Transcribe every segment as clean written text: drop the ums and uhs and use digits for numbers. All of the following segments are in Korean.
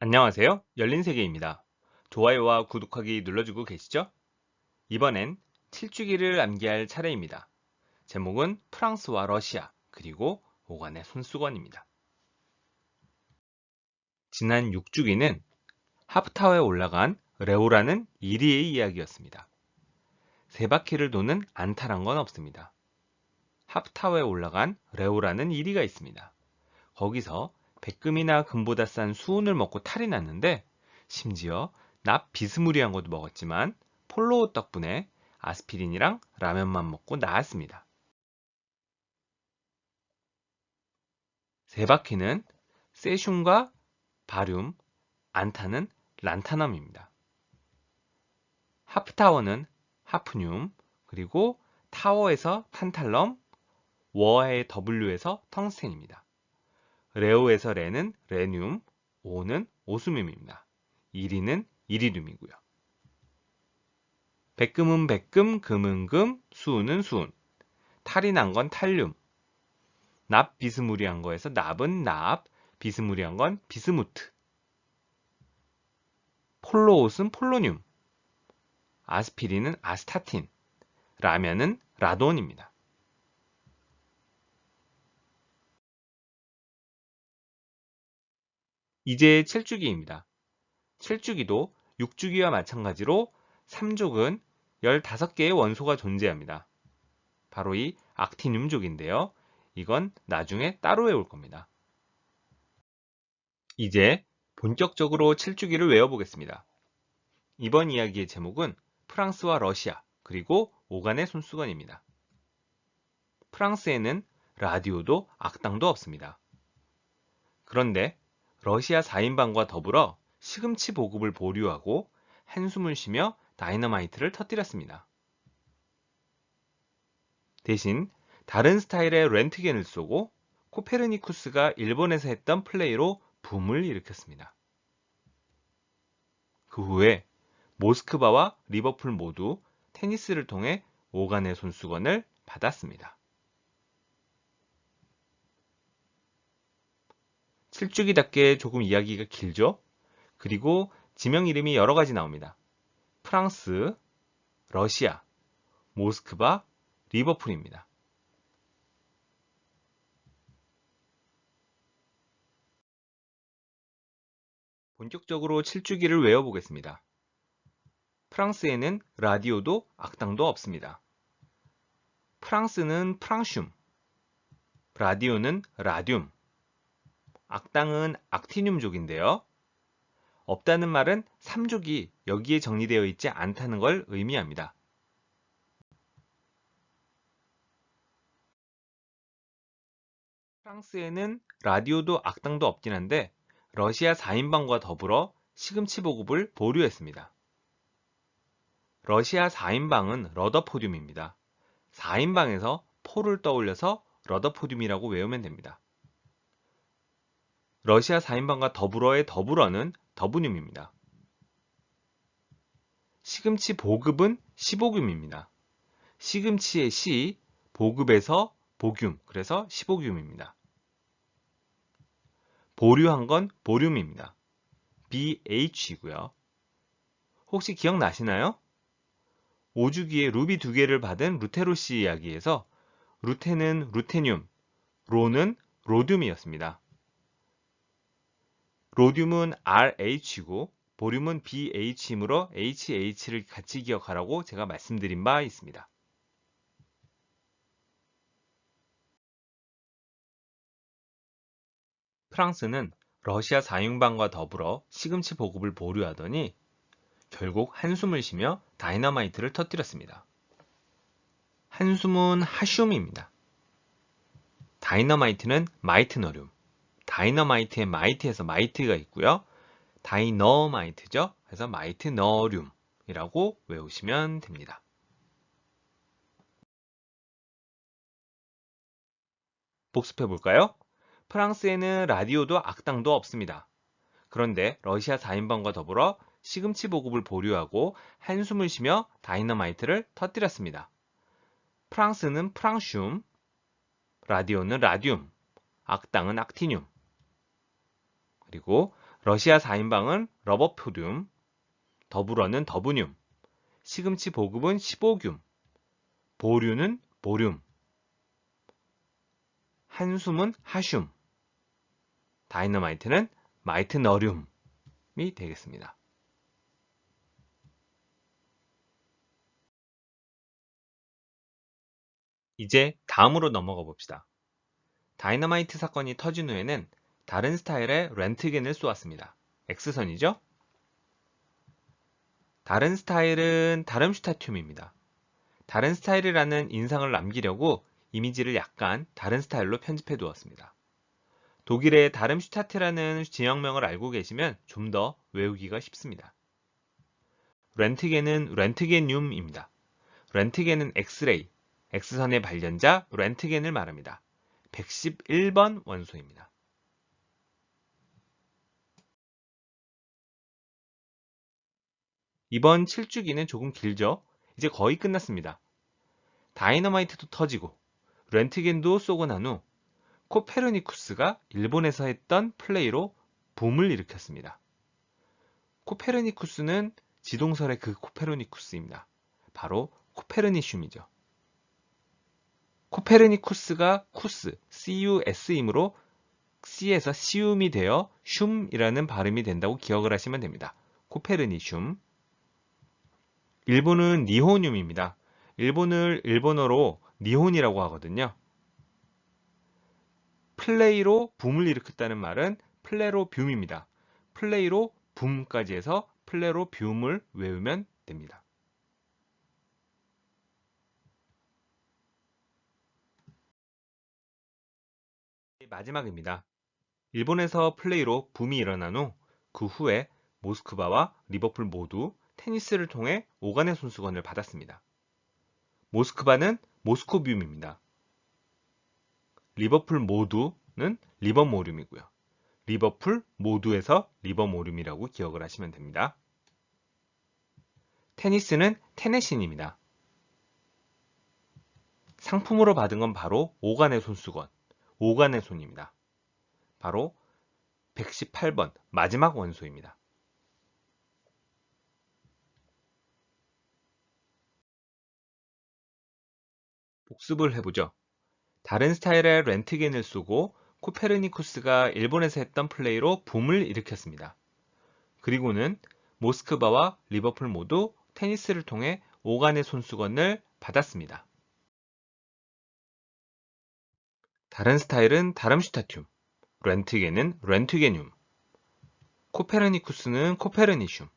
안녕하세요. 열린세계입니다. 좋아요와 구독하기 눌러주고 계시죠? 이번엔 7주기를 암기할 차례입니다. 제목은 프랑스와 러시아, 그리고 오간의 손수건입니다. 지난 6주기는 하프타워에 올라간 레오라는 이리의 이야기였습니다. 세 바퀴를 도는 안타란 건 없습니다. 하프타워에 올라간 레오라는 이리가 있습니다. 거기서 백금이나 금보다 싼 수은을 먹고 탈이 났는데 심지어 납 비스무리한 것도 먹었지만 폴로오 덕분에 아스피린이랑 라면만 먹고 나았습니다. 세 바퀴는 세슘과 바륨, 안타는 란타넘입니다. 하프타워는 하프늄, 그리고 타워에서 탄탈럼, 워의 W에서 텅스텐입니다. 레오에서 레는 레늄, 오는 오스뮴입니다. 이리는 이리듐이고요. 백금은 백금, 금은 금, 수은은 수은. 탈이 난 건 탈륨. 납 비스무리한 거에서 납은 납, 비스무리한 건 비스무트. 폴로옷은 폴로늄. 아스피린은 아스타틴. 라면은 라돈입니다. 이제 7주기입니다. 7주기도 6주기와 마찬가지로 3족은 15개의 원소가 존재합니다. 바로 이 악티늄족인데요. 이건 나중에 따로 외울 겁니다. 이제 본격적으로 7주기를 외워보겠습니다. 이번 이야기의 제목은 프랑스와 러시아, 그리고 오간의 손수건입니다. 프랑스에는 라디오도 악당도 없습니다. 그런데 러시아 4인방과 더불어 시금치 보급을 보류하고 한숨을 쉬며 다이너마이트를 터뜨렸습니다. 대신 다른 스타일의 렌트겐을 쏘고 코페르니쿠스가 일본에서 했던 플레이로 붐을 일으켰습니다. 그 후에 모스크바와 리버풀 모두 테니스를 통해 오간의 손수건을 받았습니다. 7주기답게 조금 이야기가 길죠? 그리고 지명 이름이 여러 가지 나옵니다. 프랑스, 러시아, 모스크바, 리버풀입니다. 본격적으로 7주기를 외워보겠습니다. 프랑스에는 라디오도 악당도 없습니다. 프랑스는 프랑슘, 라디오는 라듐, 악당은 악티늄족인데요. 없다는 말은 3족이 여기에 정리되어 있지 않다는 걸 의미합니다. 프랑스에는 라디오도 악당도 없긴 한데 러시아 4인방과 더불어 시금치 보급을 보류했습니다. 러시아 4인방은 러더포듐입니다. 4인방에서 포를 떠올려서 러더포듐이라고 외우면 됩니다. 러시아 4인방과 더불어의 더불어는 더브듐입니다. 시금치 보급은 시보듐입니다. 시금치의 시, 보급에서 보듐, 그래서 시보듐입니다. 보류한 건 보륨입니다. BH이고요. 혹시 기억나시나요? 5주기에 루비 2개를 받은 루테로시 이야기에서 루테는 루테늄, 로는 로듐이었습니다. 로듐은 RH고 보륨은 BH이므로 HH를 같이 기억하라고 제가 말씀드린 바 있습니다. 프랑스는 러시아 4인방과 더불어 시금치 보급을 보류하더니 결국 한숨을 쉬며 다이너마이트를 터뜨렸습니다. 한숨은 하슘입니다. 다이너마이트는 마이트너륨, 다이너마이트의 마이트에서 마이트가 있고요. 다이너마이트죠. 그래서 마이트너륨이라고 외우시면 됩니다. 복습해 볼까요? 프랑스에는 라디오도 악당도 없습니다. 그런데 러시아 4인방과 더불어 시금치 보급을 보류하고 한숨을 쉬며 다이너마이트를 터뜨렸습니다. 프랑스는 프랑슘, 라디오는 라듐, 악당은 악티늄. 그리고 러시아 4인방은 러버포듐, 더불어는 더브듐, 시금치 보급은 15듐, 보류는 보륨, 한숨은 하슘, 다이너마이트는 마이트너륨이 되겠습니다. 이제 다음으로 넘어가 봅시다. 다이너마이트 사건이 터진 후에는 다른 스타일의 렌트겐을 쏘았습니다. X선이죠? 다른 스타일은 다름슈타튬입니다. 다른 스타일이라는 인상을 남기려고 이미지를 약간 다른 스타일로 편집해 두었습니다. 독일의 다름슈타트라는 지역명을 알고 계시면 좀 더 외우기가 쉽습니다. 렌트겐은 렌트겐륨입니다. 렌트겐은 엑스레이, X선의 발견자 렌트겐을 말합니다. 111번 원소입니다. 이번 7주기는 조금 길죠? 이제 거의 끝났습니다. 다이너마이트도 터지고 렌트겐도 쏘고 난 후 코페르니쿠스가 일본에서 했던 플레이로 붐을 일으켰습니다. 코페르니쿠스는 지동설의 그 코페르니쿠스입니다. 바로 코페르니슘이죠. 코페르니쿠스가 쿠스, CUS이므로 C에서 시움이 되어 슘이라는 발음이 된다고 기억을 하시면 됩니다. 코페르니슘. 일본은 니호늄입니다. 일본을 일본어로 니혼이라고 하거든요. 플레이로 붐을 일으켰다는 말은 플레로뷴입니다. 플레이로 붐까지 해서 플레로뷴을 외우면 됩니다. 마지막입니다. 일본에서 플레이로 붐이 일어난 후 그 후에 모스크바와 리버풀 모두 테니스를 통해 5간의 손수건을 받았습니다. 모스크바는 모스코뷴입니다. 리버풀 모두는 리버모듐이고요. 리버풀 모두에서 리버모듐이라고 기억을 하시면 됩니다. 테니스는 테네신입니다. 상품으로 받은 건 바로 5간의 손수건, 5간의 손입니다. 바로 118번 마지막 원소입니다. 복습을 해보죠. 다른 스타일의 렌트겐을 쏘고 코페르니쿠스가 일본에서 했던 플레이로 붐을 일으켰습니다. 그리고는 모스크바와 리버풀 모두 테니스를 통해 5간의 손수건을 받았습니다. 다른 스타일은 다름슈타튬, 렌트겐은 렌트게늄, 코페르니쿠스는 코페르니슘,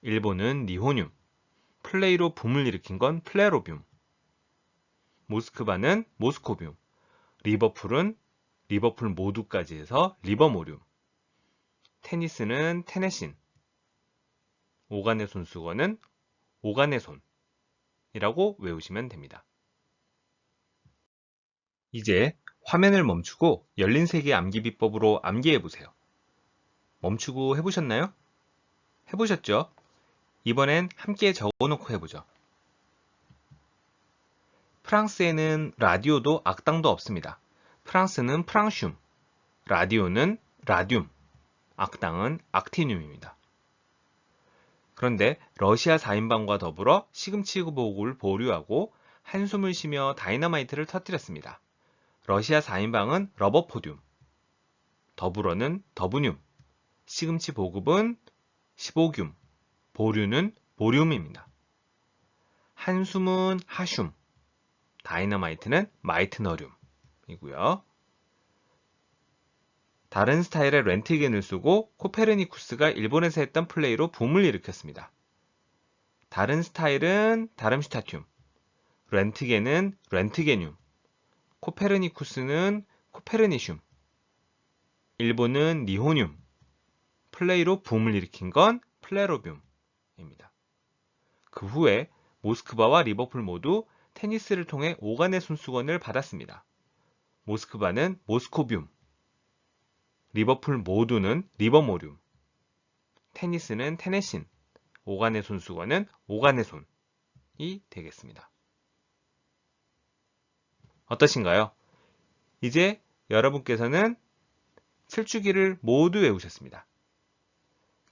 일본은 니호늄, 플레이로 붐을 일으킨 건 플레로뷴, 모스크바는 모스코뷴, 리버풀은 리버풀 모두까지 해서 리버모듐, 테니스는 테네신, 오간의 손수건은 오간의 손이라고 외우시면 됩니다. 이제 화면을 멈추고 열린 세계 암기 비법으로 암기해 보세요. 멈추고 해보셨나요? 해보셨죠? 이번엔 함께 적어놓고 해보죠. 프랑스에는 라디오도 악당도 없습니다. 프랑스는 프랑슘, 라디오는 라듐, 악당은 악티늄입니다. 그런데 러시아 4인방과 더불어 시금치 보급을 보류하고 한숨을 쉬며 다이너마이트를 터뜨렸습니다. 러시아 4인방은 러버포듐, 더불어는 더브듐, 시금치 보급은 15듐, 보류는 보륨입니다. 한숨은 하슘, 다이너마이트는 마이트너륨이고요. 다른 스타일의 렌트겐을 쓰고 코페르니쿠스가 일본에서 했던 플레이로 붐을 일으켰습니다. 다른 스타일은 다름슈타튬, 렌트겐은 렌트게늄, 코페르니쿠스는 코페르니슘, 일본은 니호늄, 플레이로 붐을 일으킨 건 플레로뷴입니다. 그 후에 모스크바와 리버풀 모두 테니스를 통해 5간의 손수건을 받았습니다. 모스크바는 모스코뷴, 리버풀 모두는 리버모듐, 테니스는 테네신, 5간의 손수건은 5간의 손이 되겠습니다. 어떠신가요? 이제 여러분께서는 7주기를 모두 외우셨습니다.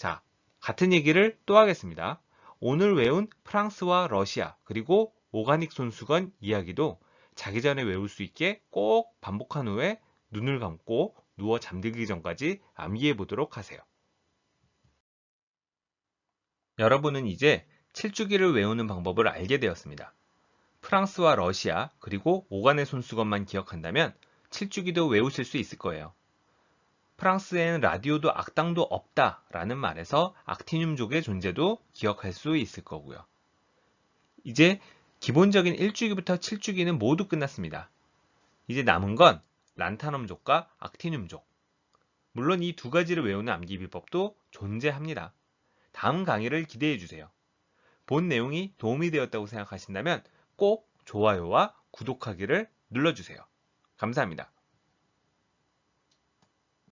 자, 같은 얘기를 또 하겠습니다. 오늘 외운 프랑스와 러시아 그리고 오가닉 손수건 이야기도 자기 전에 외울 수 있게 꼭 반복한 후에 눈을 감고 누워 잠들기 전까지 암기해 보도록 하세요. 여러분은 이제 7주기를 외우는 방법을 알게 되었습니다. 프랑스와 러시아 그리고 오간의 손수건만 기억한다면 7주기도 외우실 수 있을 거예요. 프랑스에는 라디오도 악당도 없다라는 말에서 악티늄족의 존재도 기억할 수 있을 거고요. 이제 기본적인 1주기부터 7주기는 모두 끝났습니다. 이제 남은 건 란타넘족과 악티늄족. 물론 이 두 가지를 외우는 암기 비법도 존재합니다. 다음 강의를 기대해 주세요. 본 내용이 도움이 되었다고 생각하신다면 꼭 좋아요와 구독하기를 눌러주세요. 감사합니다.